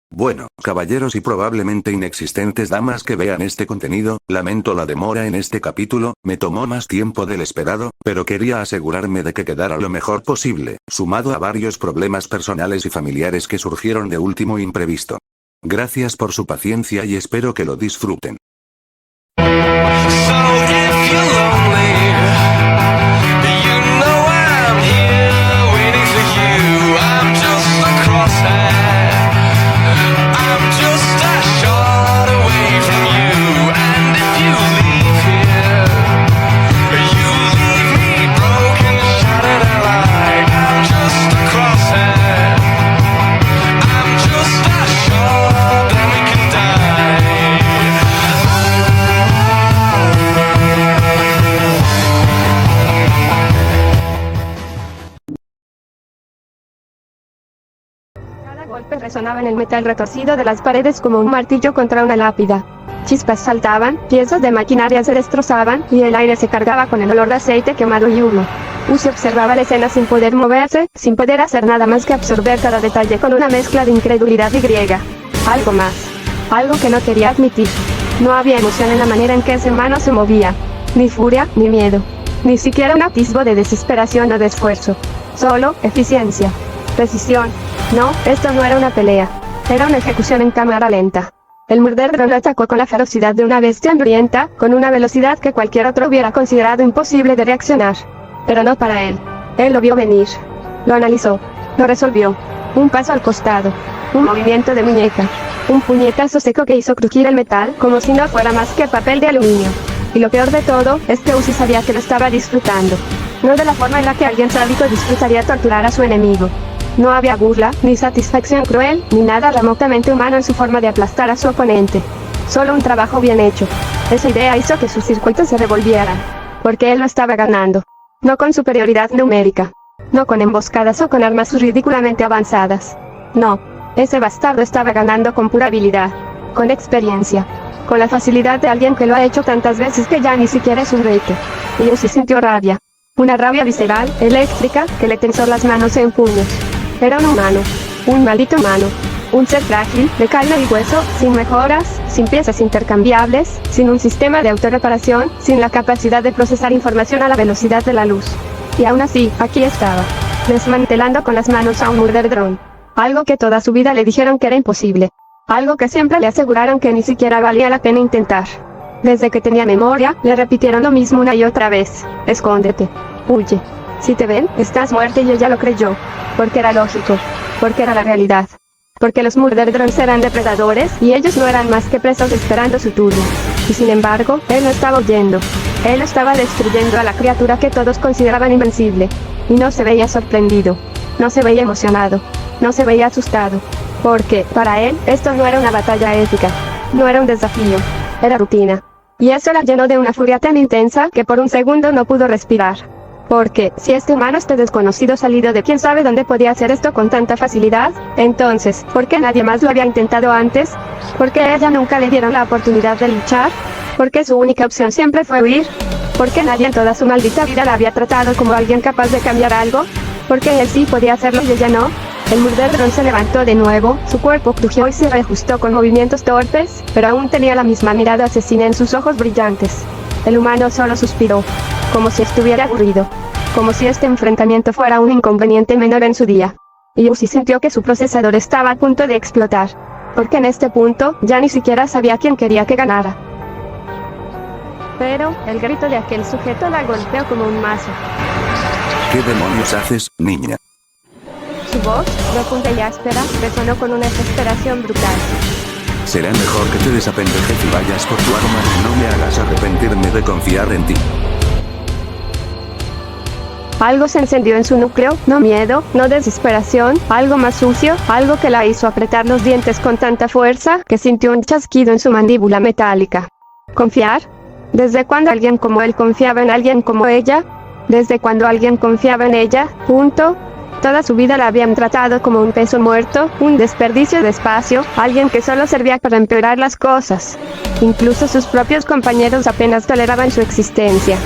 Bueno, caballeros y probablemente inexistentes damas que vean este contenido, lamento la demora en este capítulo, me tomó más tiempo del esperado, pero quería asegurarme de que quedara lo mejor posible, sumado a varios problemas personales y familiares que surgieron de último imprevisto. Gracias por su paciencia y espero que lo disfruten. Golpe resonaba en el metal retorcido de las paredes como un martillo contra una lápida. Chispas saltaban, piezas de maquinaria se destrozaban, y el aire se cargaba con el olor de aceite quemado y humo. Uzi observaba la escena sin poder moverse, sin poder hacer nada más que absorber cada detalle con una mezcla de incredulidad y griega. Algo más. Algo que no quería admitir. No había emoción en la manera en que ese mano se movía. Ni furia, ni miedo. Ni siquiera un atisbo de desesperación o de esfuerzo. Solo, eficiencia. Precisión. No, esto no era una pelea. Era una ejecución en cámara lenta. El Murder lo atacó con la ferocidad de una bestia hambrienta, con una velocidad que cualquier otro hubiera considerado imposible de reaccionar. Pero no para él. Él lo vio venir. Lo analizó. Lo resolvió. Un paso al costado. Un movimiento de muñeca. Un puñetazo seco que hizo crujir el metal, como si no fuera más que papel de aluminio. Y lo peor de todo, es que Uzi sabía que lo estaba disfrutando. No de la forma en la que alguien sádico disfrutaría torturar a su enemigo. No había burla, ni satisfacción cruel, ni nada remotamente humano en su forma de aplastar a su oponente. Solo un trabajo bien hecho. Esa idea hizo que sus circuitos se revolvieran. Porque él lo estaba ganando. No con superioridad numérica. No con emboscadas o con armas ridículamente avanzadas. No. Ese bastardo estaba ganando con pura habilidad. Con experiencia. Con la facilidad de alguien que lo ha hecho tantas veces que ya ni siquiera es un reto. Y Uzi sintió rabia. Una rabia visceral, eléctrica, que le tensó las manos en puños. Era un humano. Un maldito humano. Un ser frágil, de carne y hueso, sin mejoras, sin piezas intercambiables, sin un sistema de autorreparación, sin la capacidad de procesar información a la velocidad de la luz. Y aún así, aquí estaba. Desmantelando con las manos a un Murder Drone. Algo que toda su vida le dijeron que era imposible. Algo que siempre le aseguraron que ni siquiera valía la pena intentar. Desde que tenía memoria, le repitieron lo mismo una y otra vez. Escóndete. Huye. Si te ven, estás muerta y ella lo creyó. Porque era lógico. Porque era la realidad. Porque los Murder Drones eran depredadores, y ellos no eran más que presas esperando su turno. Y sin embargo, él no estaba huyendo. Él estaba destruyendo a la criatura que todos consideraban invencible. Y no se veía sorprendido. No se veía emocionado. No se veía asustado. Porque, para él, esto no era una batalla épica. No era un desafío. Era rutina. Y eso la llenó de una furia tan intensa que por un segundo no pudo respirar. Porque, si este humano, este desconocido salido de quién sabe dónde, podía hacer esto con tanta facilidad, entonces, ¿por qué nadie más lo había intentado antes? ¿Por qué a ella nunca le dieron la oportunidad de luchar? ¿Por qué su única opción siempre fue huir? ¿Por qué nadie en toda su maldita vida la había tratado como alguien capaz de cambiar algo? ¿Por qué él sí podía hacerlo y ella no? El Murder Drone se levantó de nuevo, su cuerpo crujió y se reajustó con movimientos torpes, pero aún tenía la misma mirada asesina en sus ojos brillantes. El humano solo suspiró, como si estuviera aburrido, como si este enfrentamiento fuera un inconveniente menor en su día. Y Uzi sintió que su procesador estaba a punto de explotar, porque en este punto, ya ni siquiera sabía quién quería que ganara. Pero, el grito de aquel sujeto la golpeó como un mazo. ¿Qué demonios haces, niña? Su voz, profunda y áspera, resonó con una desesperación brutal. Será mejor que te desapendejes y vayas por tu arma y no me hagas arrepentirme de confiar en ti. Algo se encendió en su núcleo, no miedo, no desesperación, algo más sucio, algo que la hizo apretar los dientes con tanta fuerza, que sintió un chasquido en su mandíbula metálica. ¿Confiar? ¿Desde cuándo alguien como él confiaba en alguien como ella? ¿Desde cuándo alguien confiaba en ella? Punto. Toda su vida la habían tratado como un peso muerto, un desperdicio de espacio, alguien que solo servía para empeorar las cosas. Incluso sus propios compañeros apenas toleraban su existencia.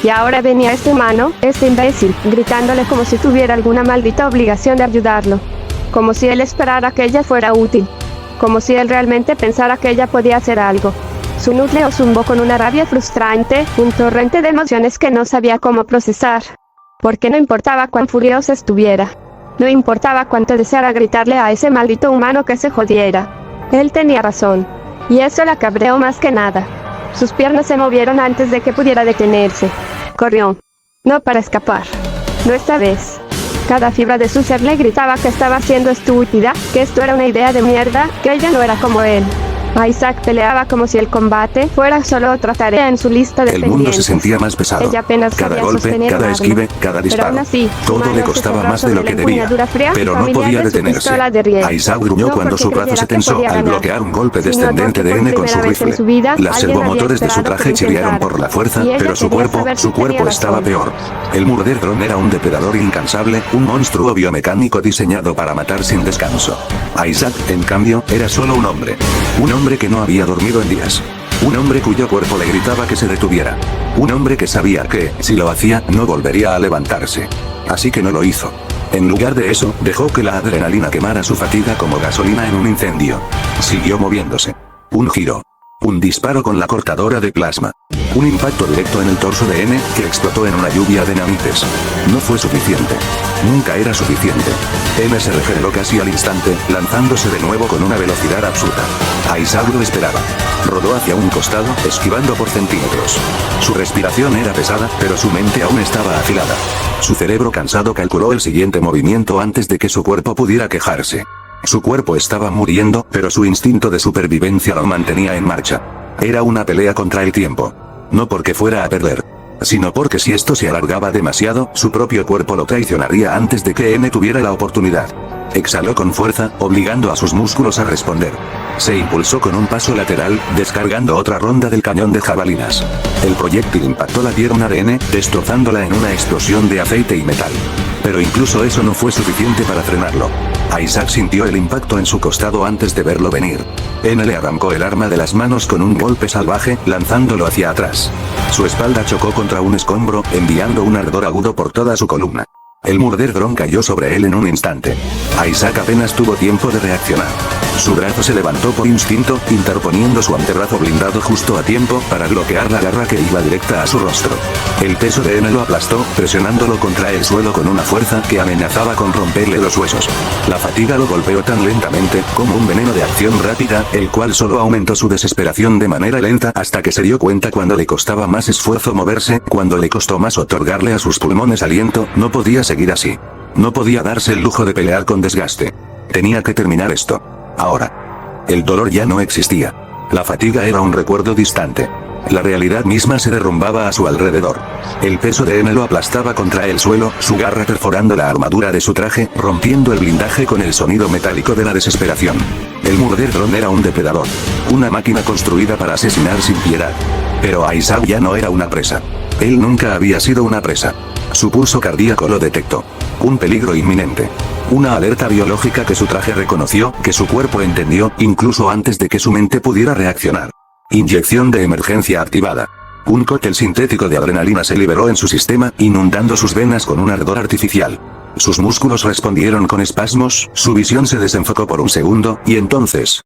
Y ahora venía este humano, este imbécil, gritándole como si tuviera alguna maldita obligación de ayudarlo. Como si él esperara que ella fuera útil. como si él realmente pensara que ella podía hacer algo. Su núcleo zumbó con una rabia frustrante, un torrente de emociones que no sabía cómo procesar. Porque no importaba cuán furioso estuviera. No importaba cuánto deseara gritarle a ese maldito humano que se jodiera. Él tenía razón. Y eso la cabreó más que nada. Sus piernas se movieron antes de que pudiera detenerse. Corrió. No para escapar. No esta vez. Cada fibra de su ser le gritaba que estaba siendo estúpida, que esto era una idea de mierda, que ella no era como él. Isaac peleaba como si el combate fuera solo otra tarea en su lista de El pendientes. mundo se sentía más pesado. Ella apenas Cada sabía golpe, sostener cada un arma. esquive, cada Pero disparo. aún así, Todo su le mano se costaba cerró más de lo sobre que la debía. empuñadura fría y Pero no familiar podía de su detenerse. pistola de riego. Isaac gruñó No cuando porque su brazo creyera se que tensó podía al ganar, bloquear un golpe sino descendente porque de por N con su primera vez en rifle. su vida, Las alguien servomotores había de su esperado que traje lo chirriaron intentara. por la fuerza, Y ella pero su quería cuerpo saber si tenía estaba razón. peor. El Murderdron era un depredador incansable, un monstruo biomecánico diseñado para matar sin descanso. Isaac, en cambio, era solo un hombre. Un hombre que no había dormido en días. Un hombre cuyo cuerpo le gritaba que se detuviera. Un hombre que sabía que, si lo hacía, no volvería a levantarse. Así que no lo hizo. En lugar de eso, dejó que la adrenalina quemara su fatiga como gasolina en un incendio. Siguió moviéndose. Un giro. Un disparo con la cortadora de plasma. Un impacto directo en el torso de N, que explotó en una lluvia de nanites. No fue suficiente. Nunca era suficiente. N se regeneró casi al instante, lanzándose de nuevo con una velocidad absurda. Isaac lo esperaba. Rodó hacia un costado, esquivando por centímetros. Su respiración era pesada, pero su mente aún estaba afilada. Su cerebro cansado calculó el siguiente movimiento antes de que su cuerpo pudiera quejarse. Su cuerpo estaba muriendo, pero su instinto de supervivencia lo mantenía en marcha. Era una pelea contra el tiempo. No porque fuera a perder, sino porque si esto se alargaba demasiado, su propio cuerpo lo traicionaría antes de que N tuviera la oportunidad. Exhaló con fuerza, obligando a sus músculos a responder. Se impulsó con un paso lateral, descargando otra ronda del cañón de jabalinas. El proyectil impactó la pierna de N, destrozándola en una explosión de aceite y metal. Pero incluso eso no fue suficiente para frenarlo. Isaac sintió el impacto en su costado antes de verlo venir. N le arrancó el arma de las manos con un golpe salvaje, lanzándolo hacia atrás. Su espalda chocó contra un escombro, enviando un ardor agudo por toda su columna. El Murderdron cayó sobre él en un instante. Isaac apenas tuvo tiempo de reaccionar. Su brazo se levantó por instinto, interponiendo su antebrazo blindado justo a tiempo para bloquear la garra que iba directa a su rostro. El peso de N lo aplastó, presionándolo contra el suelo con una fuerza que amenazaba con romperle los huesos. La fatiga lo golpeó tan lentamente, como un veneno de acción rápida, el cual solo aumentó su desesperación de manera lenta hasta que se dio cuenta cuando le costaba más esfuerzo moverse, cuando le costó más otorgarle a sus pulmones aliento, no podía seguir así. No podía darse el lujo de pelear con desgaste. Tenía que terminar esto. Ahora. El dolor ya no existía. La fatiga era un recuerdo distante. La realidad misma se derrumbaba a su alrededor. El peso de N lo aplastaba contra el suelo, su garra perforando la armadura de su traje, rompiendo el blindaje con el sonido metálico de la desesperación. El Murderdron era un depredador. Una máquina construida para asesinar sin piedad. Pero Isaac ya no era una presa. Él nunca había sido una presa. Su pulso cardíaco lo detectó. Un peligro inminente. Una alerta biológica que su traje reconoció, que su cuerpo entendió, incluso antes de que su mente pudiera reaccionar. Inyección de emergencia activada. Un cóctel sintético de adrenalina se liberó en su sistema, inundando sus venas con un ardor artificial. Sus músculos respondieron con espasmos, su visión se desenfocó por un segundo, y entonces...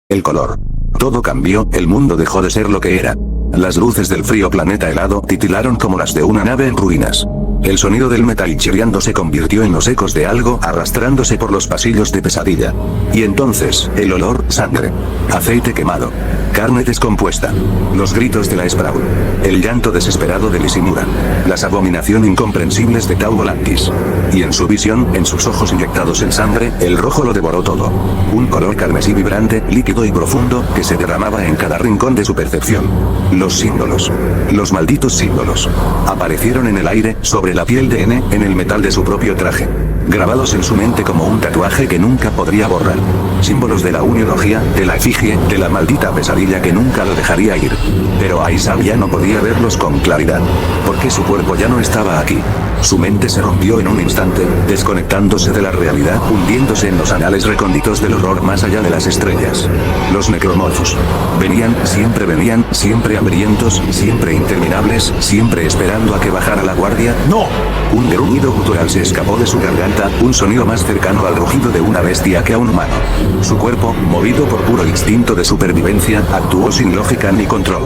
el color. Todo cambió, el mundo dejó de ser lo que era. Las luces del frío planeta helado titilaron como las de una nave en ruinas. El sonido del metal chirriando se convirtió en los ecos de algo arrastrándose por los pasillos de pesadilla. Y entonces, el olor, sangre, aceite quemado, carne descompuesta, los gritos de la Sproul, el llanto desesperado de Lysimura, las abominaciones incomprensibles de Tau Volantis. Y en su visión, en sus ojos inyectados en sangre, el rojo lo devoró todo. Un color carmesí vibrante, líquido y profundo, que se derramaba en cada rincón de su percepción. Los símbolos. Los malditos símbolos. Aparecieron en el aire, sobre la piel de N, en el metal de su propio traje. Grabados en su mente como un tatuaje que nunca podría borrar. Símbolos de la uniología, de la efigie, de la maldita pesadilla que nunca lo dejaría ir. Pero Isaac ya no podía verlos con claridad. Porque su cuerpo ya no estaba aquí. Su mente se rompió en un instante, desconectándose de la realidad, hundiéndose en los anales recónditos del horror más allá de las estrellas. Los necromorfos. Venían, siempre hambrientos, siempre interminables, siempre esperando a que bajara la guardia. ¡No! Un gruñido gutural se escapó de su garganta, un sonido más cercano al rugido de una bestia que a un humano. Su cuerpo, movido por puro instinto de supervivencia, actuó sin lógica ni control.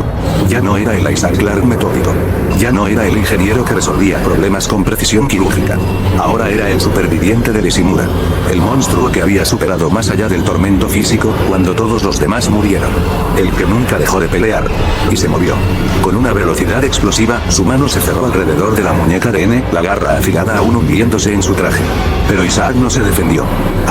Ya no era el Isaac Clarke metódico. Ya no era el ingeniero que resolvía problemas con precisión quirúrgica. Ahora era el superviviente de Ishimura. El monstruo que había superado más allá del tormento físico, cuando todos los demás murieron. El que nunca dejó de pelear. Y se movió. Con una velocidad explosiva, su mano se cerró alrededor de la muñeca de N, la garra afilada aún hundiéndose en su traje. Pero Isaac no se defendió.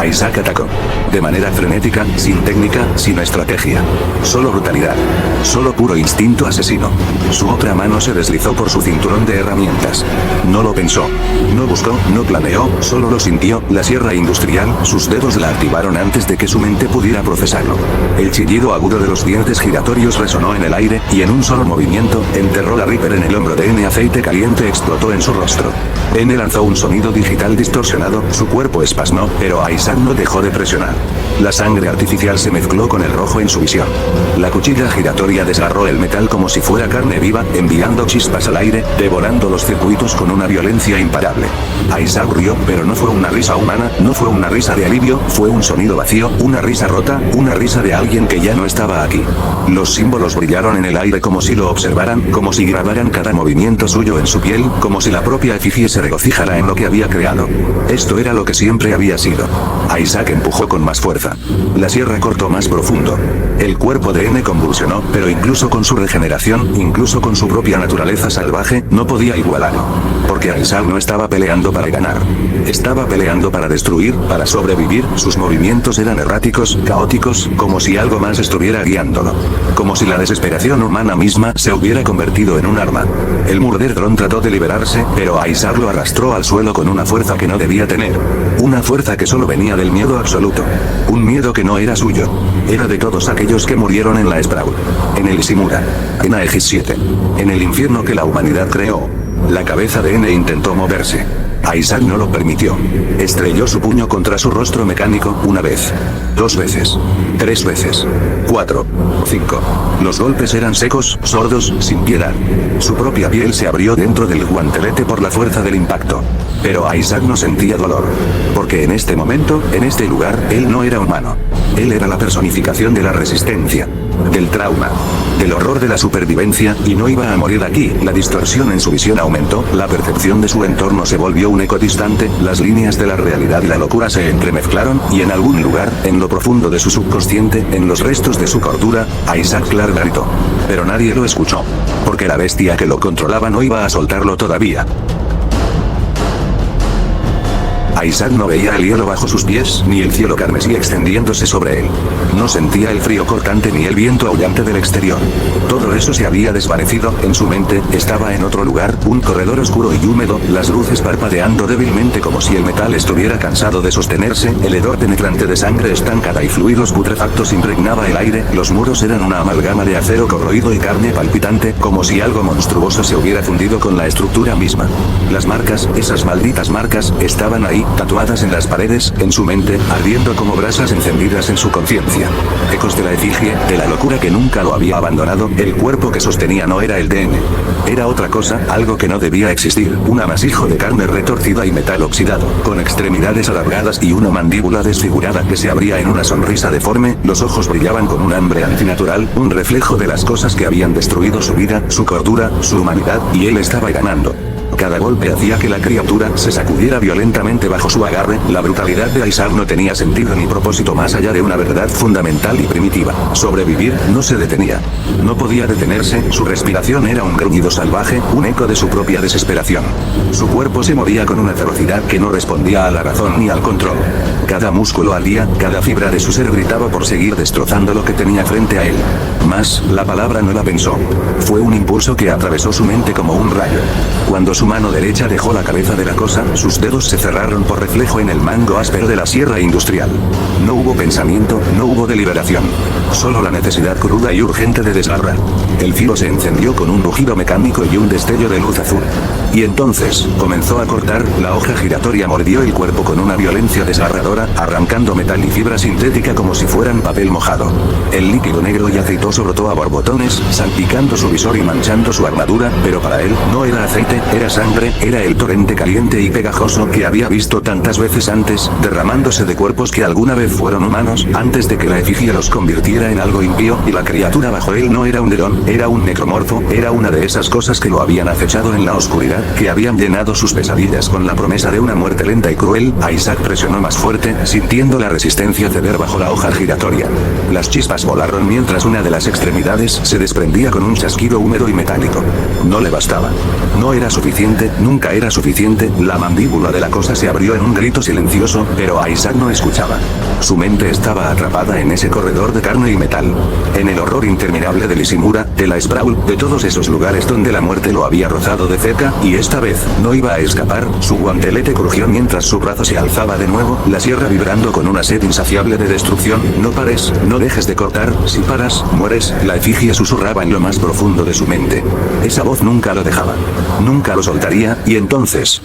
Isaac atacó. De manera frenética, sin técnica, sin estrategia. Solo brutalidad. Solo puro instinto asesino. Su otra mano se deslizó por su cinturón de herramientas. No lo pensó. No buscó, no planeó, solo lo sintió. La sierra industrial, sus dedos la activaron antes de que su mente pudiera procesarlo. El chillido agudo de los dientes giratorios resonó en el aire, y en un solo movimiento, enterró la Reaper en el hombro de N. Aceite caliente explotó en su rostro. N lanzó un sonido digital distorsionado, su cuerpo espasmó, pero Isaac no dejó de presionar. La sangre artificial se mezcló con el rojo en su visión. La cuchilla giratoria desgarró el metal como si fuera carne viva, enviando chispas al aire, devorando los circuitos con una violencia imparable. Isaac rió, pero no fue una risa humana, no fue una risa de alivio, fue un sonido vacío, una risa rota, una risa de alguien que ya no estaba aquí. Los símbolos brillaron en el aire como si lo observaran, como si grabaran cada movimiento suyo en su piel, como si la propia efigie se regocijara en lo que había creado. Esto era lo que siempre había sido. Isaac empujó con más fuerza. La sierra cortó más profundo. El cuerpo de N convulsionó, pero incluso con su regeneración, incluso con su propia naturaleza salvaje, no podía igualarlo. Porque Isaac no estaba peleando para ganar. Estaba peleando para destruir, para sobrevivir. Sus movimientos eran erráticos, caóticos, como si algo más estuviera guiándolo. Como si la desesperación humana misma se hubiera convertido en un arma. El Murder Drone trató de liberarse, pero Isaac lo arrastró al suelo con una fuerza que no debía tener. Una fuerza que solo venía del miedo absoluto. Un miedo que no era suyo. Era de todos aquellos que murieron en la Sprout. En el Ishimura. En Aegis 7. En el infierno que la humanidad creó. La cabeza de N intentó moverse. Isaac no lo permitió. Estrelló su puño contra su rostro mecánico, una vez. 2 veces. 3 veces. 4. 5. Los golpes eran secos, sordos, sin piedad. Su propia piel se abrió dentro del guantelete por la fuerza del impacto. Pero Isaac no sentía dolor. Porque en este momento, en este lugar, él no era humano. Él era la personificación de la resistencia. Del trauma. Del horror de la supervivencia, y no iba a morir aquí. La distorsión en su visión aumentó, la percepción de su entorno se volvió un eco distante, las líneas de la realidad y la locura se entremezclaron, y en algún lugar, en lo profundo de su subconsciente, en los restos de su cordura, Isaac Clarke gritó. Pero nadie lo escuchó. Porque la bestia que lo controlaba no iba a soltarlo todavía. Isaac no veía el hielo bajo sus pies, ni el cielo carmesí extendiéndose sobre él. No sentía el frío cortante ni el viento aullante del exterior. Todo eso se había desvanecido, en su mente, estaba en otro lugar, un corredor oscuro y húmedo, las luces parpadeando débilmente como si el metal estuviera cansado de sostenerse, el hedor penetrante de sangre estancada y fluidos putrefactos impregnaba el aire, los muros eran una amalgama de acero corroído y carne palpitante, como si algo monstruoso se hubiera fundido con la estructura misma. Las marcas, esas malditas marcas, estaban ahí, tatuadas en las paredes, en su mente, ardiendo como brasas encendidas en su conciencia. Ecos de la efigie, de la locura que nunca lo había abandonado, el cuerpo que sostenía no era el de N. Era otra cosa, algo que no debía existir, un amasijo de carne retorcida y metal oxidado, con extremidades alargadas y una mandíbula desfigurada que se abría en una sonrisa deforme, los ojos brillaban con un hambre antinatural, un reflejo de las cosas que habían destruido su vida, su cordura, su humanidad, y él estaba ganando. Cada golpe hacía que la criatura se sacudiera violentamente bajo su agarre, la brutalidad de Isaac no tenía sentido ni propósito más allá de una verdad fundamental y primitiva. Sobrevivir, no se detenía. No podía detenerse, su respiración era un gruñido salvaje, un eco de su propia desesperación. Su cuerpo se movía con una ferocidad que no respondía a la razón ni al control. cada músculo ardía, cada fibra de su ser gritaba por seguir destrozando lo que tenía frente a él. Mas, la palabra no la pensó. Fue un impulso que atravesó su mente como un rayo. Cuando su mano derecha dejó la cabeza de la cosa, sus dedos se cerraron por reflejo en el mango áspero de la sierra industrial. No hubo pensamiento, no hubo deliberación. Solo la necesidad cruda y urgente de desgarrar. El filo se encendió con un rugido mecánico y un destello de luz azul. Y entonces, comenzó a cortar, la hoja giratoria mordió el cuerpo con una violencia desgarradora, arrancando metal y fibra sintética como si fueran papel mojado. El líquido negro y aceitoso brotó a borbotones, salpicando su visor y manchando su armadura, pero para él, no era aceite, era sangre, era el torrente caliente y pegajoso que había visto tantas veces antes, derramándose de cuerpos que alguna vez fueron humanos, antes de que la efigie los convirtiera en algo impío, y la criatura bajo él no era un derón, era un necromorfo, era una de esas cosas que lo habían acechado en la oscuridad, que habían llenado sus pesadillas con la promesa de una muerte lenta y cruel. Isaac presionó más fuerte, sintiendo la resistencia ceder bajo la hoja giratoria. Las chispas volaron mientras una de las extremidades se desprendía con un chasquido húmedo y metálico. No le bastaba. No era suficiente, nunca era suficiente, la mandíbula de la cosa se abrió en un grito silencioso, pero Isaac no escuchaba. Su mente estaba atrapada en ese corredor de carne y metal. En el horror interminable de Ishimura, de la Sproul, de todos esos lugares donde la muerte lo había rozado de cerca, y esta vez, no iba a escapar. Su guantelete crujió mientras su brazo se alzaba de nuevo, la sierra vibrando con una sed insaciable de destrucción. No pares, no dejes de cortar, si paras, mueres, la efigie susurraba en lo más profundo de su mente. Esa voz nunca lo dejaba. Nunca lo soltaría, y entonces...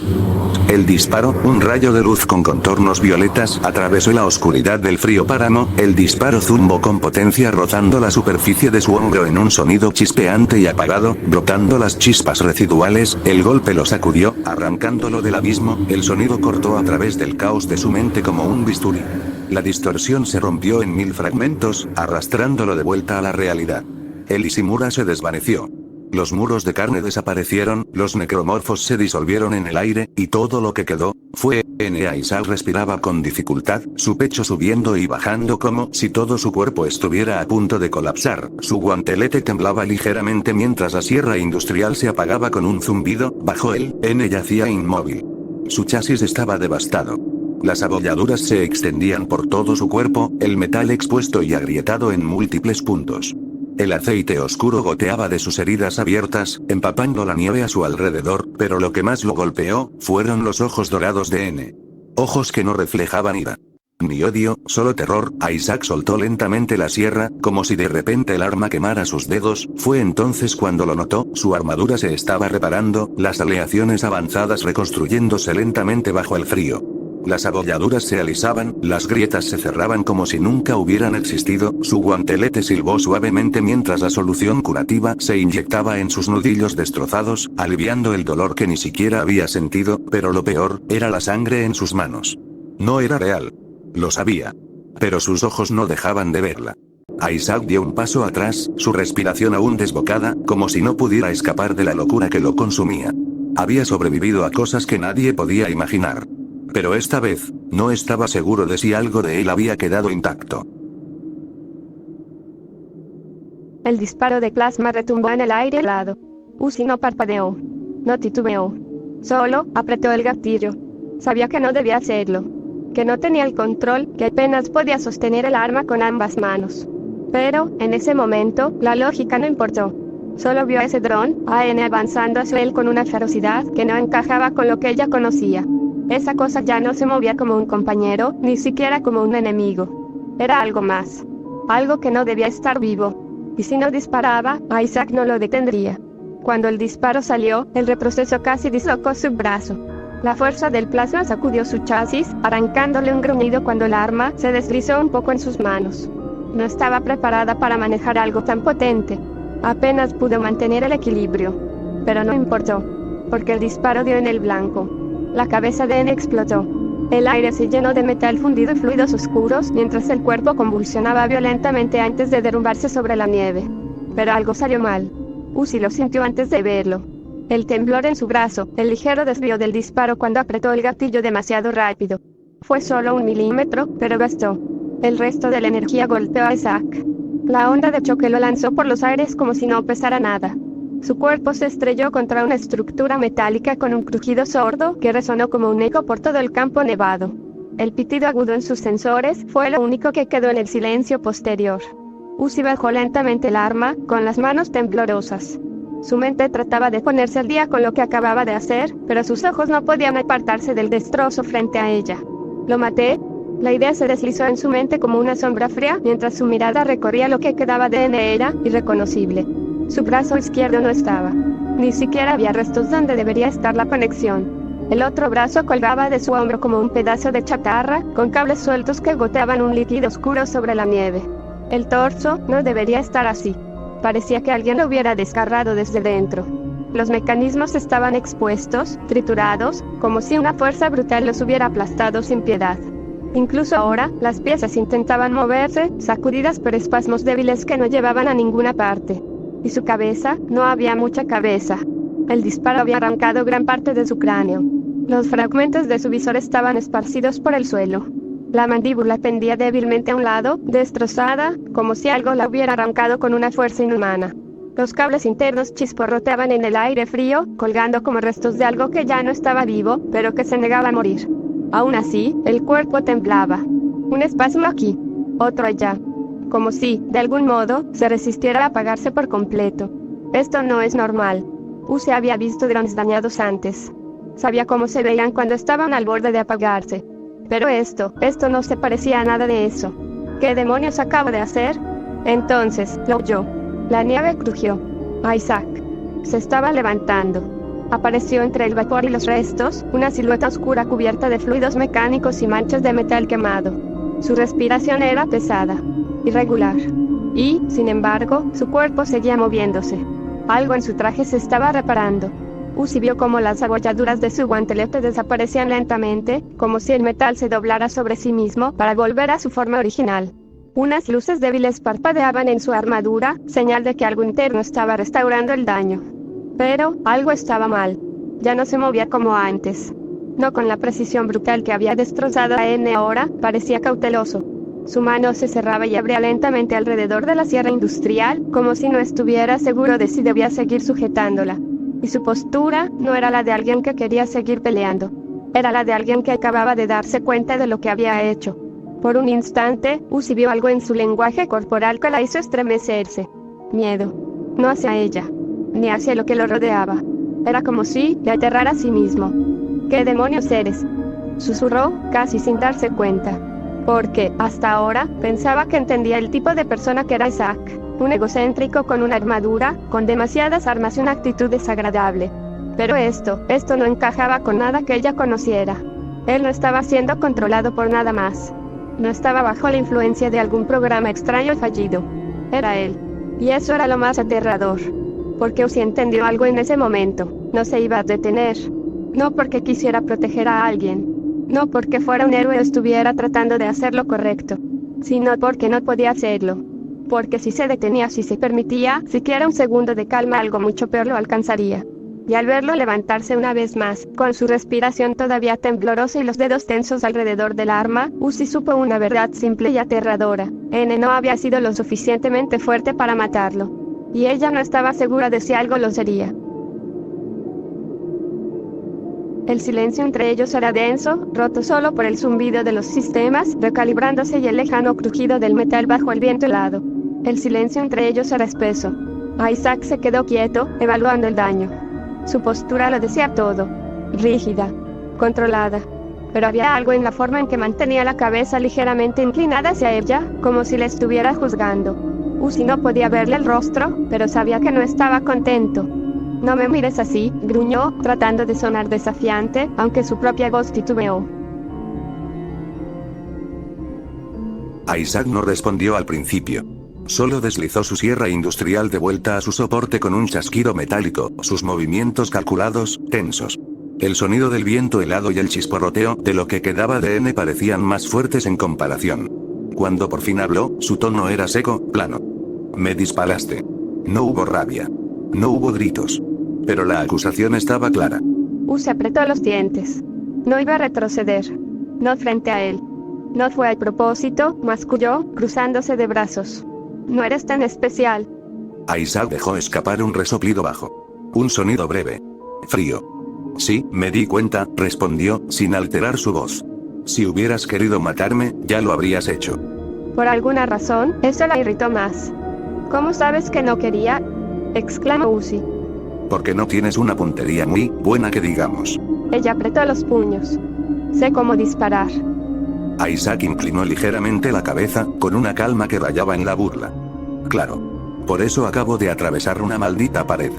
El disparo, un rayo de luz con contornos violetas, atravesó la oscuridad del frío páramo, el disparo zumbó con potencia rozando la superficie de su hombro en un sonido chispeante y apagado, brotando las chispas residuales, el golpe lo sacudió, arrancándolo del abismo, el sonido cortó a través del caos de su mente como un bisturí. La distorsión se rompió en 1000 fragmentos, arrastrándolo de vuelta a la realidad. El Ishimura se desvaneció. Los muros de carne desaparecieron, los necromorfos se disolvieron en el aire, y todo lo que quedó, fue Isaac respiraba con dificultad, su pecho subiendo y bajando como si todo su cuerpo estuviera a punto de colapsar, su guantelete temblaba ligeramente mientras la sierra industrial se apagaba con un zumbido, bajo él, yacía inmóvil. Su chasis estaba devastado. Las abolladuras se extendían por todo su cuerpo, el metal expuesto y agrietado en múltiples puntos. El aceite oscuro goteaba de sus heridas abiertas, empapando la nieve a su alrededor, pero lo que más lo golpeó, fueron los ojos dorados de N. Ojos que no reflejaban ira. Ni odio, solo terror. Isaac soltó lentamente la sierra, como si de repente el arma quemara sus dedos, fue entonces cuando lo notó, su armadura se estaba reparando, las aleaciones avanzadas reconstruyéndose lentamente bajo el frío. Las abolladuras se alisaban, las grietas se cerraban como si nunca hubieran existido, su guantelete silbó suavemente mientras la solución curativa se inyectaba en sus nudillos destrozados, aliviando el dolor que ni siquiera había sentido, pero lo peor, era la sangre en sus manos. No era real. Lo sabía. Pero sus ojos no dejaban de verla. Isaac dio un paso atrás, su respiración aún desbocada, como si no pudiera escapar de la locura que lo consumía. Había sobrevivido a cosas que nadie podía imaginar. Pero esta vez, no estaba seguro de si algo de él había quedado intacto. El disparo de plasma retumbó en el aire helado. Uzi no parpadeó. No titubeó. Solo, apretó el gatillo. Sabía que no debía hacerlo. Que no tenía el control, que apenas podía sostener el arma con ambas manos. Pero, en ese momento, la lógica no importó. Solo vio a ese dron, AN avanzando hacia él con una ferocidad que no encajaba con lo que ella conocía. Esa cosa ya no se movía como un compañero, ni siquiera como un enemigo. Era algo más. Algo que no debía estar vivo. Y si no disparaba, Isaac no lo detendría. Cuando el disparo salió, el retroceso casi dislocó su brazo. La fuerza del plasma sacudió su chasis, arrancándole un gruñido cuando el arma se deslizó un poco en sus manos. No estaba preparada para manejar algo tan potente. Apenas pudo mantener el equilibrio. Pero no importó, porque el disparo dio en el blanco. La cabeza de N explotó. El aire se llenó de metal fundido y fluidos oscuros mientras el cuerpo convulsionaba violentamente antes de derrumbarse sobre la nieve. Pero algo salió mal. Uzi lo sintió antes de verlo. El temblor en su brazo, el ligero desvío del disparo cuando apretó el gatillo demasiado rápido. Fue solo 1 milímetro, pero bastó. El resto de la energía golpeó a Isaac. La onda de choque lo lanzó por los aires como si no pesara nada. Su cuerpo se estrelló contra una estructura metálica con un crujido sordo que resonó como un eco por todo el campo nevado. El pitido agudo en sus sensores fue lo único que quedó en el silencio posterior. Uzi bajó lentamente el arma, con las manos temblorosas. Su mente trataba de ponerse al día con lo que acababa de hacer, pero sus ojos no podían apartarse del destrozo frente a ella. ¿Lo maté? La idea se deslizó en su mente como una sombra fría, mientras su mirada recorría lo que quedaba de N. Era irreconocible. Su brazo izquierdo no estaba. Ni siquiera había restos donde debería estar la conexión. El otro brazo colgaba de su hombro como un pedazo de chatarra, con cables sueltos que goteaban un líquido oscuro sobre la nieve. El torso no debería estar así. Parecía que alguien lo hubiera desgarrado desde dentro. Los mecanismos estaban expuestos, triturados, como si una fuerza brutal los hubiera aplastado sin piedad. Incluso ahora, las piezas intentaban moverse, sacudidas por espasmos débiles que no llevaban a ninguna parte. Y su cabeza, no había mucha cabeza. El disparo había arrancado gran parte de su cráneo. Los fragmentos de su visor estaban esparcidos por el suelo. La mandíbula pendía débilmente a un lado, destrozada, como si algo la hubiera arrancado con una fuerza inhumana. Los cables internos chisporroteaban en el aire frío, colgando como restos de algo que ya no estaba vivo, pero que se negaba a morir. Aún así, el cuerpo temblaba. Un espasmo aquí, otro allá. Como si, de algún modo, se resistiera a apagarse por completo. Esto no es normal. Uzi había visto drones dañados antes. Sabía cómo se veían cuando estaban al borde de apagarse. Pero esto no se parecía a nada de eso. ¿Qué demonios acabo de hacer? Entonces, lo oyó. La nieve crujió. Isaac se estaba levantando. Apareció entre el vapor y los restos, una silueta oscura cubierta de fluidos mecánicos y manchas de metal quemado. Su respiración era pesada, irregular. Y, sin embargo, su cuerpo seguía moviéndose. Algo en su traje se estaba reparando. Uzi vio cómo las abolladuras de su guantelete desaparecían lentamente, como si el metal se doblara sobre sí mismo para volver a su forma original. Unas luces débiles parpadeaban en su armadura, señal de que algo interno estaba restaurando el daño. Pero, algo estaba mal. Ya no se movía como antes. No con la precisión brutal que había destrozado a N. Ahora, parecía cauteloso. Su mano se cerraba y abría lentamente alrededor de la sierra industrial, como si no estuviera seguro de si debía seguir sujetándola. Y su postura no era la de alguien que quería seguir peleando. Era la de alguien que acababa de darse cuenta de lo que había hecho. Por un instante, Uzi vio algo en su lenguaje corporal que la hizo estremecerse. Miedo. No hacia ella, ni hacia lo que lo rodeaba. Era como si le aterrara a sí mismo. ¿Qué demonios eres?, susurró, casi sin darse cuenta. Porque, hasta ahora, pensaba que entendía el tipo de persona que era Isaac. Un egocéntrico con una armadura, con demasiadas armas y una actitud desagradable. Pero esto no encajaba con nada que ella conociera. Él no estaba siendo controlado por nada más. No estaba bajo la influencia de algún programa extraño fallido. Era él. Y eso era lo más aterrador. Porque Uzi entendió algo en ese momento. No se iba a detener. No porque quisiera proteger a alguien. No porque fuera un héroe o estuviera tratando de hacer lo correcto. Sino porque no podía hacerlo. Porque si se detenía, si se permitía siquiera un segundo de calma, algo mucho peor lo alcanzaría. Y al verlo levantarse una vez más, con su respiración todavía temblorosa y los dedos tensos alrededor del arma, Uzi supo una verdad simple y aterradora. N no había sido lo suficientemente fuerte para matarlo. Y ella no estaba segura de si algo lo sería. El silencio entre ellos era denso, roto solo por el zumbido de los sistemas, recalibrándose y el lejano crujido del metal bajo el viento helado. El silencio entre ellos era espeso. Isaac se quedó quieto, evaluando el daño. Su postura lo decía todo. Rígida. Controlada. Pero había algo en la forma en que mantenía la cabeza ligeramente inclinada hacia ella, como si la estuviera juzgando. Uzi no podía verle el rostro, pero sabía que no estaba contento. «No me mires así», gruñó, tratando de sonar desafiante, aunque su propia voz titubeó. Isaac no respondió al principio. Solo deslizó su sierra industrial de vuelta a su soporte con un chasquido metálico, sus movimientos calculados, tensos. El sonido del viento helado y el chisporroteo de lo que quedaba de N parecían más fuertes en comparación. Cuando por fin habló, su tono era seco, plano. «Me disparaste». No hubo rabia. No hubo gritos. Pero la acusación estaba clara. Uzi apretó los dientes. No iba a retroceder. No frente a él. No fue a propósito, masculló, cruzándose de brazos. No eres tan especial. Isaac dejó escapar un resoplido bajo. Un sonido breve. Frío. Sí, me di cuenta, respondió, sin alterar su voz. Si hubieras querido matarme, ya lo habrías hecho. Por alguna razón, eso la irritó más. ¿Cómo sabes que no quería? Exclamó Uzi. Porque no tienes una puntería muy buena que digamos. Ella apretó los puños. Sé cómo disparar. Isaac inclinó ligeramente la cabeza, con una calma que rayaba en la burla. Claro. Por eso acabo de atravesar una maldita pared.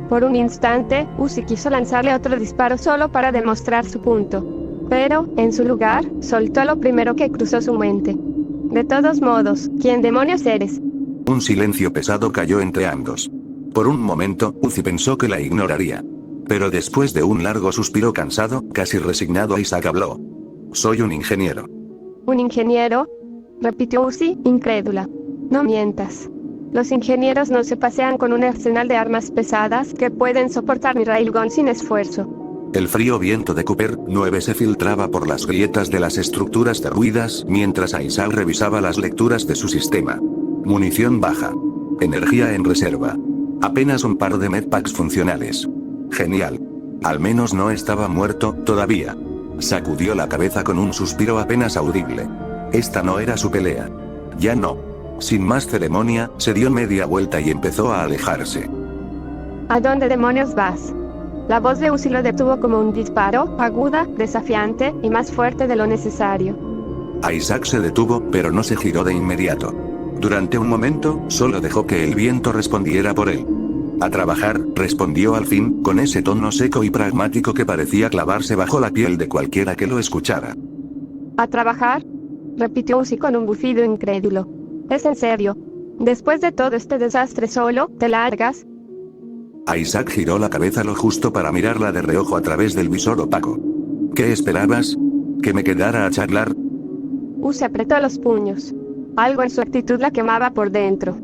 Por un instante, Uzi quiso lanzarle otro disparo solo para demostrar su punto. Pero, en su lugar, soltó lo primero que cruzó su mente. De todos modos, ¿quién demonios eres? Un silencio pesado cayó entre ambos. Por un momento, Uzi pensó que la ignoraría. Pero después de un largo suspiro cansado, casi resignado, Isaac habló. Soy un ingeniero. ¿Un ingeniero? Repitió Uzi, incrédula. No mientas. Los ingenieros no se pasean con un arsenal de armas pesadas que pueden soportar mi railgun sin esfuerzo. El frío viento de Cooper 9 se filtraba por las grietas de las estructuras derruidas mientras Isaac revisaba las lecturas de su sistema. Munición baja. Energía en reserva. Apenas un par de medpacks funcionales. Genial. Al menos no estaba muerto, todavía. Sacudió la cabeza con un suspiro apenas audible. Esta no era su pelea. Ya no. Sin más ceremonia, se dio media vuelta y empezó a alejarse. ¿A dónde demonios vas? La voz de Uzi lo detuvo como un disparo, aguda, desafiante, y más fuerte de lo necesario. Isaac se detuvo, pero no se giró de inmediato. Durante un momento, solo dejó que el viento respondiera por él. A trabajar, respondió al fin, con ese tono seco y pragmático que parecía clavarse bajo la piel de cualquiera que lo escuchara. ¿A trabajar? Repitió Uzi con un bufido incrédulo. ¿Es en serio? Después de todo este desastre solo, ¿te largas? Isaac giró la cabeza lo justo para mirarla de reojo a través del visor opaco. ¿Qué esperabas? ¿Que me quedara a charlar? Uzi apretó los puños. Algo en su actitud la quemaba por dentro.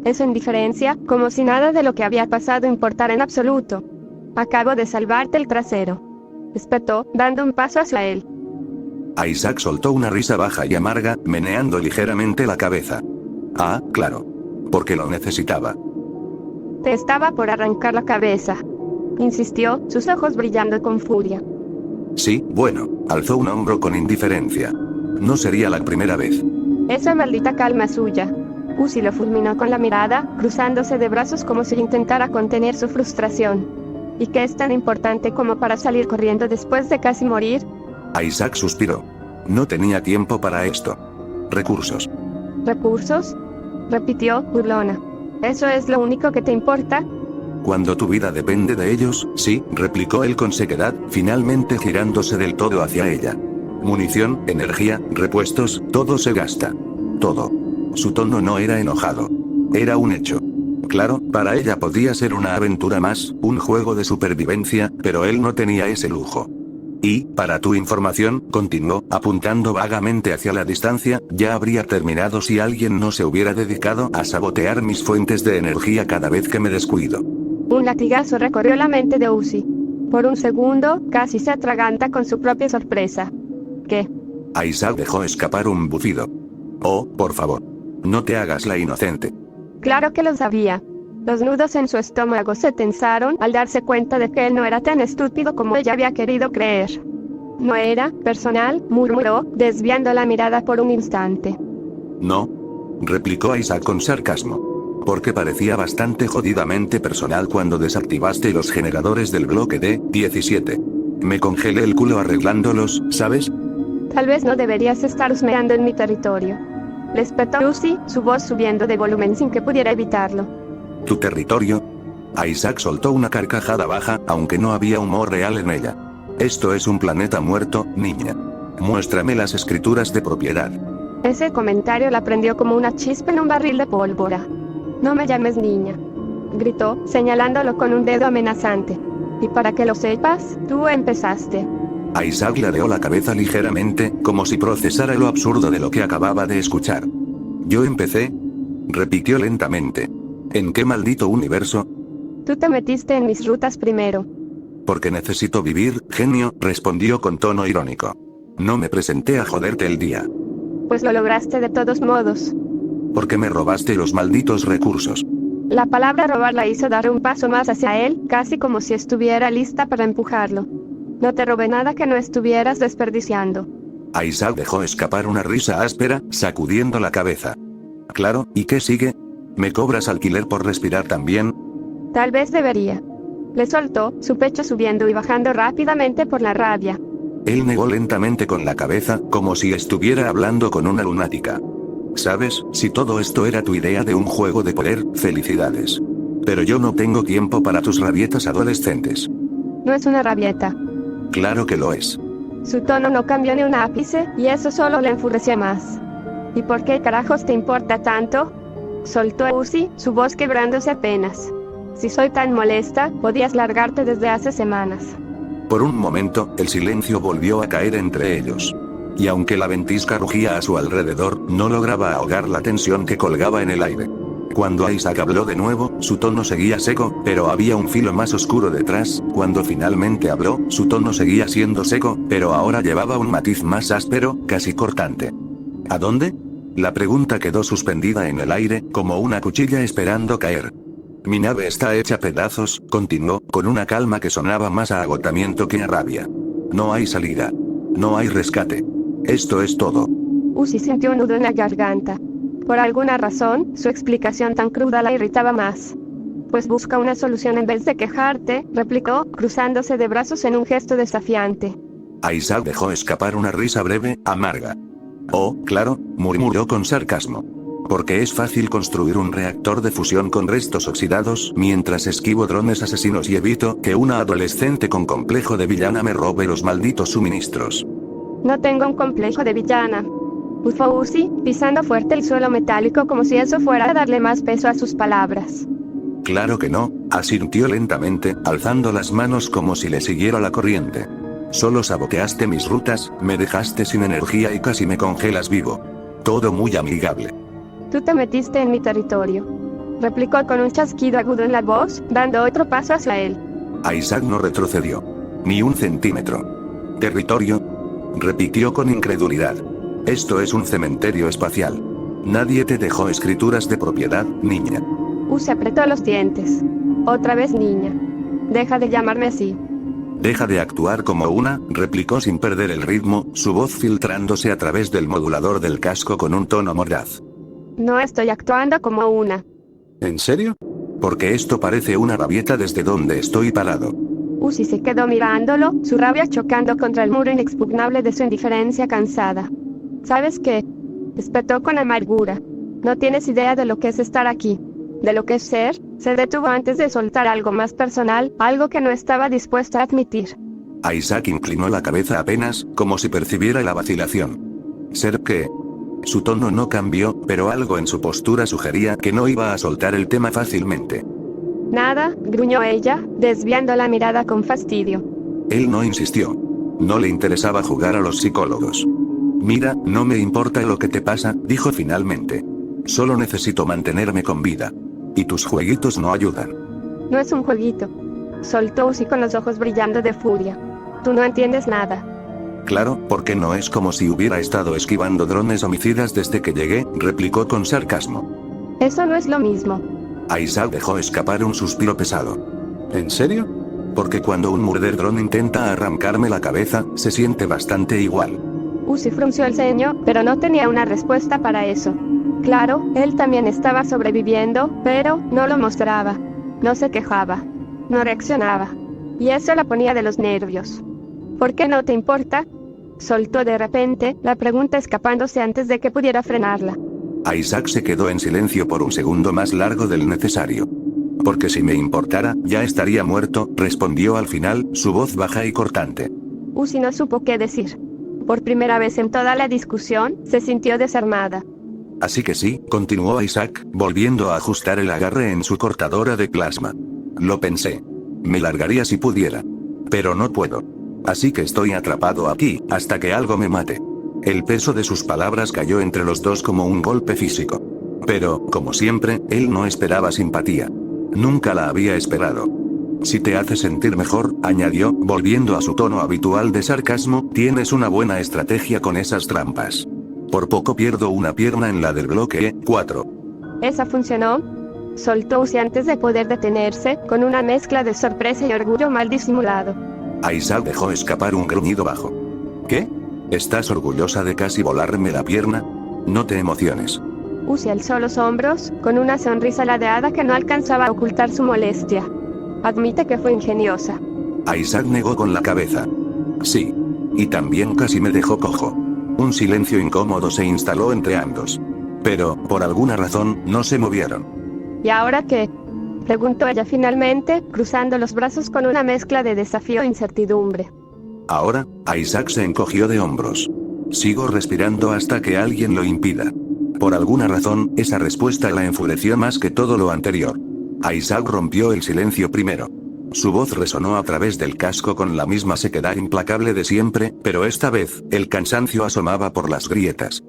Esa indiferencia, como si nada de lo que había pasado importara en absoluto. Acabo de salvarte el trasero. Espetó, dando un paso hacia él. Isaac soltó una risa baja y amarga, meneando ligeramente la cabeza. Ah, claro. Porque lo necesitaba. Te estaba por arrancar la cabeza. Insistió, sus ojos brillando con furia. Sí, bueno, alzó un hombro con indiferencia. No sería la primera vez. Esa maldita calma suya. Uzi lo fulminó con la mirada, cruzándose de brazos como si intentara contener su frustración. ¿Y qué es tan importante como para salir corriendo después de casi morir? Isaac suspiró. No tenía tiempo para esto. Recursos. ¿Recursos? Repitió, burlona. ¿Eso es lo único que te importa? Cuando tu vida depende de ellos, sí, replicó él con sequedad, finalmente girándose del todo hacia ella. Munición, energía, repuestos, todo se gasta. Todo. Su tono no era enojado. Era un hecho. Claro, para ella podía ser una aventura más, un juego de supervivencia, pero él no tenía ese lujo. Y, para tu información, continuó, apuntando vagamente hacia la distancia, ya habría terminado si alguien no se hubiera dedicado a sabotear mis fuentes de energía cada vez que me descuido. Un latigazo recorrió la mente de Uzi. Por un segundo, casi se atraganta con su propia sorpresa. ¿Qué? Isaac dejó escapar un bufido. Oh, por favor. No te hagas la inocente. Claro que lo sabía. Los nudos en su estómago se tensaron al darse cuenta de que él no era tan estúpido como ella había querido creer. No era personal, murmuró, desviando la mirada por un instante. No, replicó Isaac con sarcasmo. Porque parecía bastante jodidamente personal cuando desactivaste los generadores del bloque D-17. Me congelé el culo arreglándolos, ¿sabes? Tal vez no deberías estar husmeando en mi territorio. Le espetó Uzi, su voz subiendo de volumen sin que pudiera evitarlo. ¿Tu territorio? Isaac soltó una carcajada baja, aunque no había humor real en ella. Esto es un planeta muerto, niña. Muéstrame las escrituras de propiedad. Ese comentario la prendió como una chispa en un barril de pólvora. No me llames niña, gritó, señalándolo con un dedo amenazante. Y para que lo sepas, tú empezaste. Isaac ladeó la cabeza ligeramente, como si procesara lo absurdo de lo que acababa de escuchar. ¿Yo empecé? Repitió lentamente. ¿En qué maldito universo? Tú te metiste en mis rutas primero. Porque necesito vivir, genio, respondió con tono irónico. No me presenté a joderte el día. Pues lo lograste de todos modos. Porque me robaste los malditos recursos. La palabra robar la hizo dar un paso más hacia él, casi como si estuviera lista para empujarlo. No te robé nada que no estuvieras desperdiciando. Isaac dejó escapar una risa áspera, sacudiendo la cabeza. Claro, ¿y qué sigue? ¿Me cobras alquiler por respirar también? Tal vez debería. Le soltó, su pecho subiendo y bajando rápidamente por la rabia. Él negó lentamente con la cabeza, como si estuviera hablando con una lunática. Sabes, si todo esto era tu idea de un juego de poder, felicidades. Pero yo no tengo tiempo para tus rabietas adolescentes. No es una rabieta. Claro que lo es. Su tono no cambió ni un ápice, y eso solo le enfureció más. ¿Y por qué carajos te importa tanto? Soltó Uzi, su voz quebrándose apenas. Si soy tan molesta, podías largarte desde hace semanas. Por un momento, el silencio volvió a caer entre ellos. Y aunque la ventisca rugía a su alrededor, no lograba ahogar la tensión que colgaba en el aire. Cuando Isaac habló de nuevo, su tono seguía seco, pero había un filo más oscuro detrás. Cuando finalmente habló, su tono seguía siendo seco, pero ahora llevaba un matiz más áspero, casi cortante. ¿A dónde? La pregunta quedó suspendida en el aire, como una cuchilla esperando caer. Mi nave está hecha pedazos, continuó, con una calma que sonaba más a agotamiento que a rabia. No hay salida. No hay rescate. Esto es todo. Uzi sintió un nudo en la garganta. Por alguna razón, su explicación tan cruda la irritaba más. Pues busca una solución en vez de quejarte, replicó, cruzándose de brazos en un gesto desafiante. Isaac dejó escapar una risa breve, amarga. Oh, claro, murmuró con sarcasmo. Porque es fácil construir un reactor de fusión con restos oxidados, mientras esquivo drones asesinos y evito que una adolescente con complejo de villana me robe los malditos suministros. No tengo un complejo de villana. Bufó Uzi, pisando fuerte el suelo metálico como si eso fuera a darle más peso a sus palabras. Claro que no, asintió lentamente, alzando las manos como si le siguiera la corriente. Solo saboteaste mis rutas, me dejaste sin energía y casi me congelas vivo. Todo muy amigable. Tú te metiste en mi territorio. Replicó con un chasquido agudo en la voz, dando otro paso hacia él. Isaac no retrocedió. Ni un centímetro. ¿Territorio? Repitió con incredulidad. Esto es un cementerio espacial. Nadie te dejó escrituras de propiedad, niña. Uzi apretó los dientes. Otra vez niña. Deja de llamarme así. Deja de actuar como una, replicó sin perder el ritmo, su voz filtrándose a través del modulador del casco con un tono mordaz. No estoy actuando como una. ¿En serio? Porque esto parece una rabieta desde donde estoy parado. Uzi se quedó mirándolo, su rabia chocando contra el muro inexpugnable de su indiferencia cansada. ¿Sabes qué? Espetó con amargura. No tienes idea de lo que es estar aquí. De lo que es ser. Se detuvo antes de soltar algo más personal, algo que no estaba dispuesto a admitir. Isaac inclinó la cabeza apenas, como si percibiera la vacilación. ¿Ser qué? Su tono no cambió, pero algo en su postura sugería que no iba a soltar el tema fácilmente. Nada, gruñó ella, desviando la mirada con fastidio. Él no insistió. No le interesaba jugar a los psicólogos. Mira, no me importa lo que te pasa, dijo finalmente. Solo necesito mantenerme con vida. Y tus jueguitos no ayudan. No es un jueguito. Soltó Uzi con los ojos brillando de furia. Tú no entiendes nada. Claro, porque no es como si hubiera estado esquivando drones homicidas desde que llegué, replicó con sarcasmo. Eso no es lo mismo. Isaac dejó escapar un suspiro pesado. ¿En serio? Porque cuando un murder drone intenta arrancarme la cabeza, se siente bastante igual. Uzi frunció el ceño, pero no tenía una respuesta para eso. Claro, él también estaba sobreviviendo, pero no lo mostraba. No se quejaba. No reaccionaba. Y eso la ponía de los nervios. ¿Por qué no te importa? Soltó de repente, la pregunta escapándose antes de que pudiera frenarla. Isaac se quedó en silencio por un segundo más largo del necesario. Porque si me importara, ya estaría muerto, respondió al final, su voz baja y cortante. Uzi no supo qué decir. Por primera vez en toda la discusión, se sintió desarmada. Así que sí, continuó Isaac, volviendo a ajustar el agarre en su cortadora de plasma. Lo pensé. Me largaría si pudiera. Pero no puedo. Así que estoy atrapado aquí, hasta que algo me mate. El peso de sus palabras cayó entre los dos como un golpe físico. Pero, como siempre, él no esperaba simpatía. Nunca la había esperado. Si te hace sentir mejor, añadió, volviendo a su tono habitual de sarcasmo, tienes una buena estrategia con esas trampas. Por poco pierdo una pierna en la del bloque 4. ¿Esa funcionó? Soltó Uzi antes de poder detenerse, con una mezcla de sorpresa y orgullo mal disimulado. Isaac dejó escapar un gruñido bajo. ¿Qué? ¿Estás orgullosa de casi volarme la pierna? No te emociones. Uzi alzó los hombros, con una sonrisa ladeada que no alcanzaba a ocultar su molestia. Admite que fue ingeniosa. Isaac negó con la cabeza. Sí. Y también casi me dejó cojo. Un silencio incómodo se instaló entre ambos. Pero, por alguna razón, no se movieron. ¿Y ahora qué? Preguntó ella finalmente, cruzando los brazos con una mezcla de desafío e incertidumbre. Ahora, Isaac se encogió de hombros. Sigo respirando hasta que alguien lo impida. Por alguna razón, esa respuesta la enfureció más que todo lo anterior. Isaac rompió el silencio primero. Su voz resonó a través del casco con la misma sequedad implacable de siempre, pero esta vez, el cansancio asomaba por las grietas.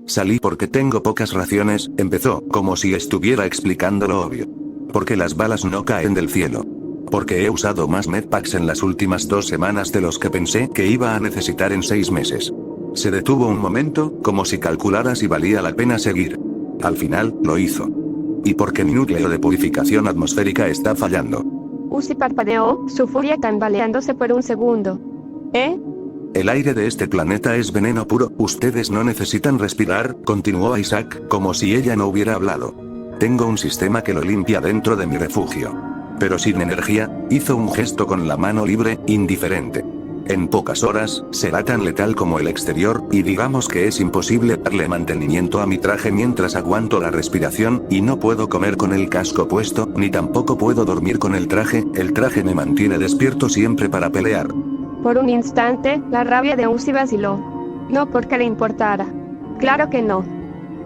Salí porque tengo pocas raciones, empezó, como si estuviera explicando lo obvio. Porque las balas no caen del cielo. Porque he usado más medpacks en las últimas 2 semanas de los que pensé que iba a necesitar en 6 meses. Se detuvo un momento, como si calculara si valía la pena seguir. Al final, lo hizo. Y porque mi núcleo de purificación atmosférica está fallando. Uzi parpadeó, su furia tambaleándose por un segundo. ¿Eh? El aire de este planeta es veneno puro, ustedes no necesitan respirar, continuó Isaac, como si ella no hubiera hablado. Tengo un sistema que lo limpia dentro de mi refugio. Pero sin energía, hizo un gesto con la mano libre, indiferente. En pocas horas, será tan letal como el exterior, y digamos que es imposible darle mantenimiento a mi traje mientras aguanto la respiración, y no puedo comer con el casco puesto, ni tampoco puedo dormir con el traje me mantiene despierto siempre para pelear. Por un instante, la rabia de Uzi vaciló. No porque le importara. Claro que no.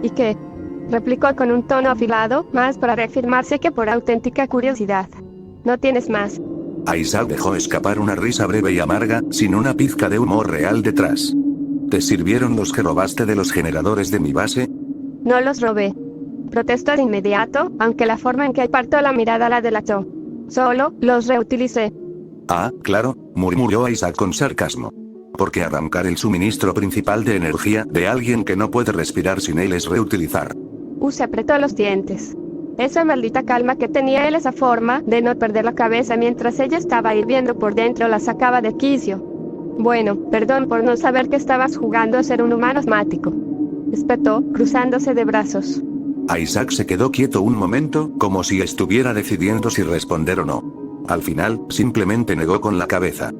¿Y qué? Replicó con un tono afilado, más para reafirmarse que por auténtica curiosidad. ¿No tienes más? Isaac dejó escapar una risa breve y amarga, sin una pizca de humor real detrás. ¿Te sirvieron los que robaste de los generadores de mi base? No los robé. Protestó de inmediato, aunque la forma en que apartó la mirada la delató. Solo, los reutilicé. Ah, claro, murmuró Isaac con sarcasmo. Porque arrancar el suministro principal de energía de alguien que no puede respirar sin él es reutilizar. Uzi apretó los dientes. Esa maldita calma que tenía él, esa forma de no perder la cabeza mientras ella estaba hirviendo por dentro, la sacaba de quicio. Bueno, perdón por no saber que estabas jugando a ser un humano asmático. Espetó, cruzándose de brazos. Isaac se quedó quieto un momento, como si estuviera decidiendo si responder o no. Al final, simplemente negó con la cabeza.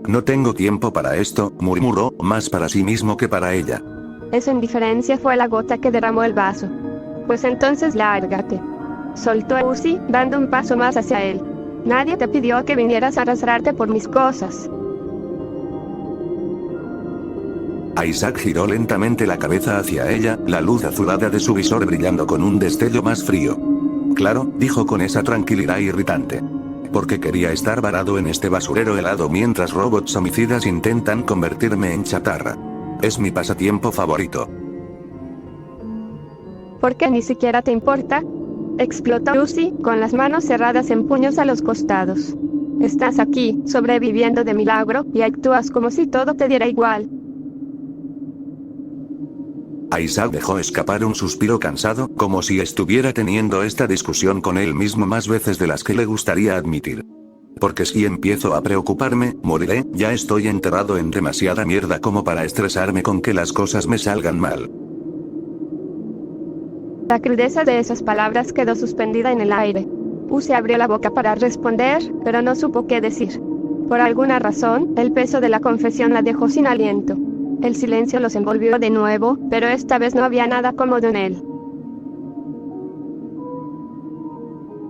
No tengo tiempo para esto, murmuró, más para sí mismo que para ella. Esa indiferencia fue la gota que derramó el vaso. Pues entonces lárgate. Soltó a Uzi, dando un paso más hacia él. Nadie te pidió que vinieras a arrastrarte por mis cosas. Isaac giró lentamente la cabeza hacia ella, la luz azulada de su visor brillando con un destello más frío. Claro, dijo con esa tranquilidad irritante. Porque quería estar varado en este basurero helado mientras robots homicidas intentan convertirme en chatarra. Es mi pasatiempo favorito. ¿Por qué ni siquiera te importa? Explotó Uzi, con las manos cerradas en puños a los costados. Estás aquí, sobreviviendo de milagro, y actúas como si todo te diera igual. Isaac dejó escapar un suspiro cansado, como si estuviera teniendo esta discusión con él mismo más veces de las que le gustaría admitir. Porque si empiezo a preocuparme, moriré, ya estoy enterrado en demasiada mierda como para estresarme con que las cosas me salgan mal. La crudeza de esas palabras quedó suspendida en el aire. Uzi abrió la boca para responder, pero no supo qué decir. Por alguna razón, el peso de la confesión la dejó sin aliento. El silencio los envolvió de nuevo, pero esta vez no había nada cómodo en él.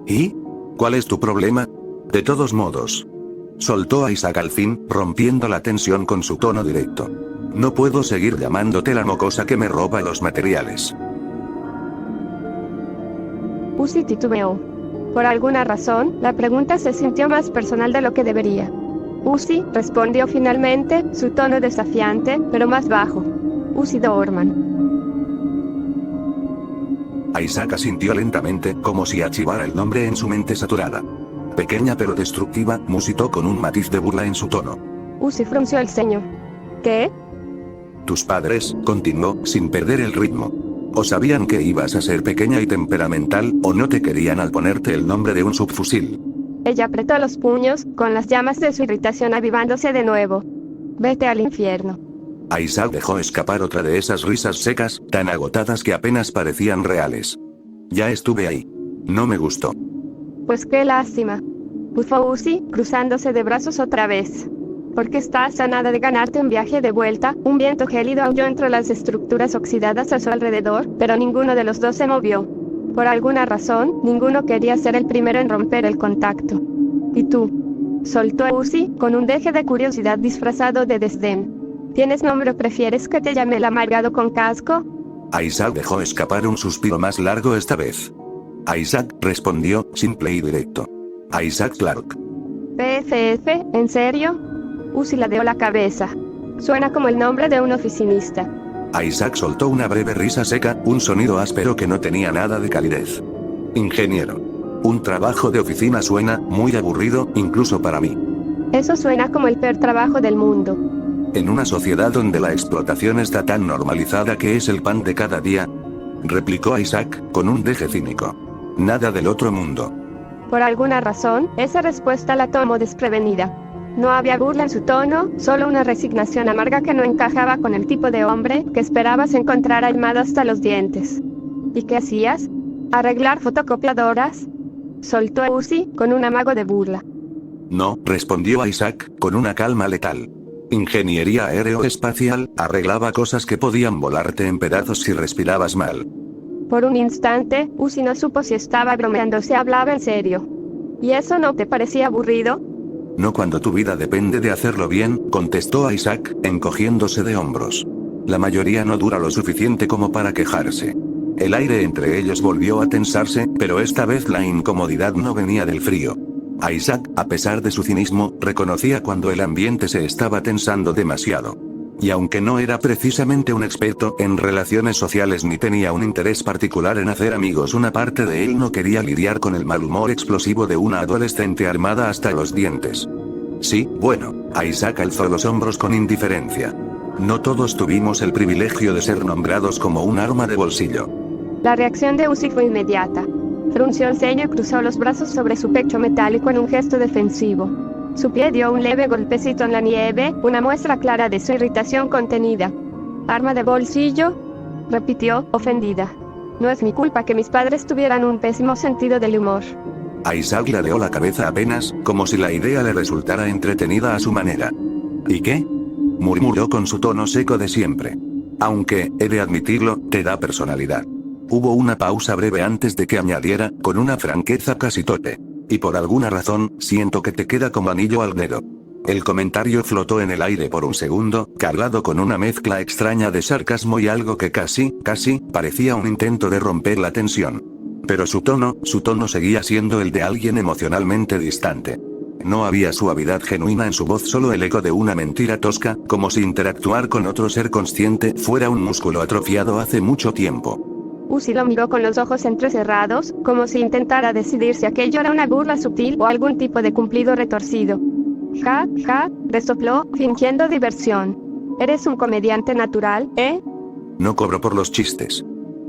¿Y? ¿Cuál es tu problema? De todos modos. Soltó a Isaac al fin, rompiendo la tensión con su tono directo. No puedo seguir llamándote la mocosa que me roba los materiales. Uzi titubeó. Por alguna razón, la pregunta se sintió más personal de lo que debería. Uzi, respondió finalmente, su tono desafiante, pero más bajo. Uzi Dorman. Isaac asintió lentamente, como si archivara el nombre en su mente saturada. Pequeña pero destructiva, musitó con un matiz de burla en su tono. Uzi frunció el ceño. ¿Qué? Tus padres, continuó, sin perder el ritmo. O sabían que ibas a ser pequeña y temperamental, o no te querían al ponerte el nombre de un subfusil. Ella apretó los puños, con las llamas de su irritación avivándose de nuevo. Vete al infierno. Isaac dejó escapar otra de esas risas secas, tan agotadas que apenas parecían reales. Ya estuve ahí. No me gustó. Pues qué lástima. Bufó Uzi, cruzándose de brazos otra vez. Porque estás a nada de ganarte un viaje de vuelta. Un viento gélido aulló entre las estructuras oxidadas a su alrededor, pero ninguno de los dos se movió. Por alguna razón, ninguno quería ser el primero en romper el contacto. ¿Y tú? Soltó Uzi, con un deje de curiosidad disfrazado de desdén. ¿Tienes nombre o prefieres que te llame el amargado con casco? Isaac dejó escapar un suspiro más largo esta vez. Isaac, respondió, simple y directo. Isaac Clarke. PFF, ¿en serio? Uzi ladeó la cabeza. Suena como el nombre de un oficinista. Isaac soltó una breve risa seca, un sonido áspero que no tenía nada de calidez. Ingeniero. Un trabajo de oficina suena muy aburrido, incluso para mí. Eso suena como el peor trabajo del mundo. En una sociedad donde la explotación está tan normalizada que es el pan de cada día, replicó Isaac, con un deje cínico. Nada del otro mundo. Por alguna razón, esa respuesta la tomó desprevenida. No había burla en su tono, solo una resignación amarga que no encajaba con el tipo de hombre que esperabas encontrar armado hasta los dientes. ¿Y qué hacías? ¿Arreglar fotocopiadoras? Soltó Uzi, con un amago de burla. No, respondió Isaac, con una calma letal. Ingeniería aeroespacial, arreglaba cosas que podían volarte en pedazos si respirabas mal. Por un instante, Uzi no supo si estaba bromeando o si hablaba en serio. ¿Y eso no te parecía aburrido? No cuando tu vida depende de hacerlo bien, contestó Isaac, encogiéndose de hombros. La mayoría no dura lo suficiente como para quejarse. El aire entre ellos volvió a tensarse, pero esta vez la incomodidad no venía del frío. Isaac, a pesar de su cinismo, reconocía cuando el ambiente se estaba tensando demasiado. Y aunque no era precisamente un experto en relaciones sociales ni tenía un interés particular en hacer amigos, una parte de él no quería lidiar con el mal humor explosivo de una adolescente armada hasta los dientes. Sí, bueno, Isaac alzó los hombros con indiferencia. No todos tuvimos el privilegio de ser nombrados como un arma de bolsillo. La reacción de Uzi fue inmediata. Frunció el ceño y cruzó los brazos sobre su pecho metálico en un gesto defensivo. Su pie dio un leve golpecito en la nieve, una muestra clara de su irritación contenida. ¿Arma de bolsillo?, repitió, ofendida. No es mi culpa que mis padres tuvieran un pésimo sentido del humor. Isaac ladeó la cabeza apenas, como si la idea le resultara entretenida a su manera. ¿Y qué?, murmuró con su tono seco de siempre. Aunque, he de admitirlo, te da personalidad. Hubo una pausa breve antes de que añadiera, con una franqueza casi torpe. Y por alguna razón, siento que te queda como anillo al dedo. El comentario flotó en el aire por un segundo, cargado con una mezcla extraña de sarcasmo y algo que casi, parecía un intento de romper la tensión. Pero su tono seguía siendo el de alguien emocionalmente distante. No había suavidad genuina en su voz, solo el eco de una mentira tosca, como si interactuar con otro ser consciente fuera un músculo atrofiado hace mucho tiempo. Uzi lo miró con los ojos entrecerrados, como si intentara decidir si aquello era una burla sutil o algún tipo de cumplido retorcido. Ja, resopló, fingiendo diversión. ¿Eres un comediante natural, eh? No cobro por los chistes,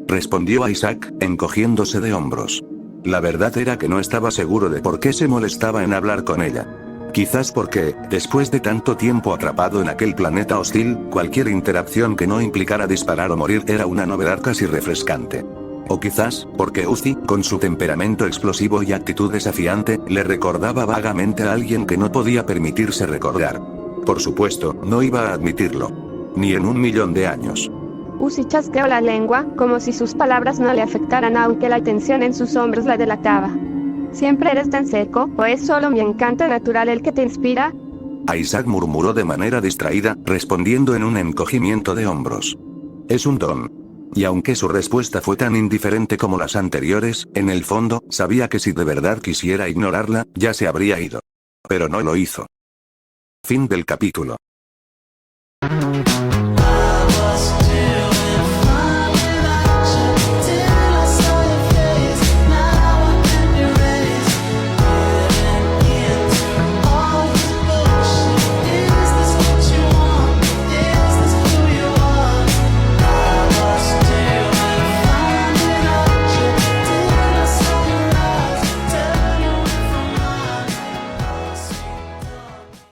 respondió Isaac, encogiéndose de hombros. La verdad era que no estaba seguro de por qué se molestaba en hablar con ella. Quizás porque, después de tanto tiempo atrapado en aquel planeta hostil, cualquier interacción que no implicara disparar o morir era una novedad casi refrescante. O quizás, porque Uzi, con su temperamento explosivo y actitud desafiante, le recordaba vagamente a alguien que no podía permitirse recordar. Por supuesto, no iba a admitirlo. Ni en 1.000.000 de años. Uzi chasqueó la lengua, como si sus palabras no le afectaran aunque la tensión en sus hombros la delataba. ¿Siempre eres tan seco, o es solo mi encanto natural el que te inspira? Isaac murmuró de manera distraída, respondiendo en un encogimiento de hombros. Es un don. Y aunque su respuesta fue tan indiferente como las anteriores, en el fondo, sabía que si de verdad quisiera ignorarla, ya se habría ido. Pero no lo hizo. Fin del capítulo.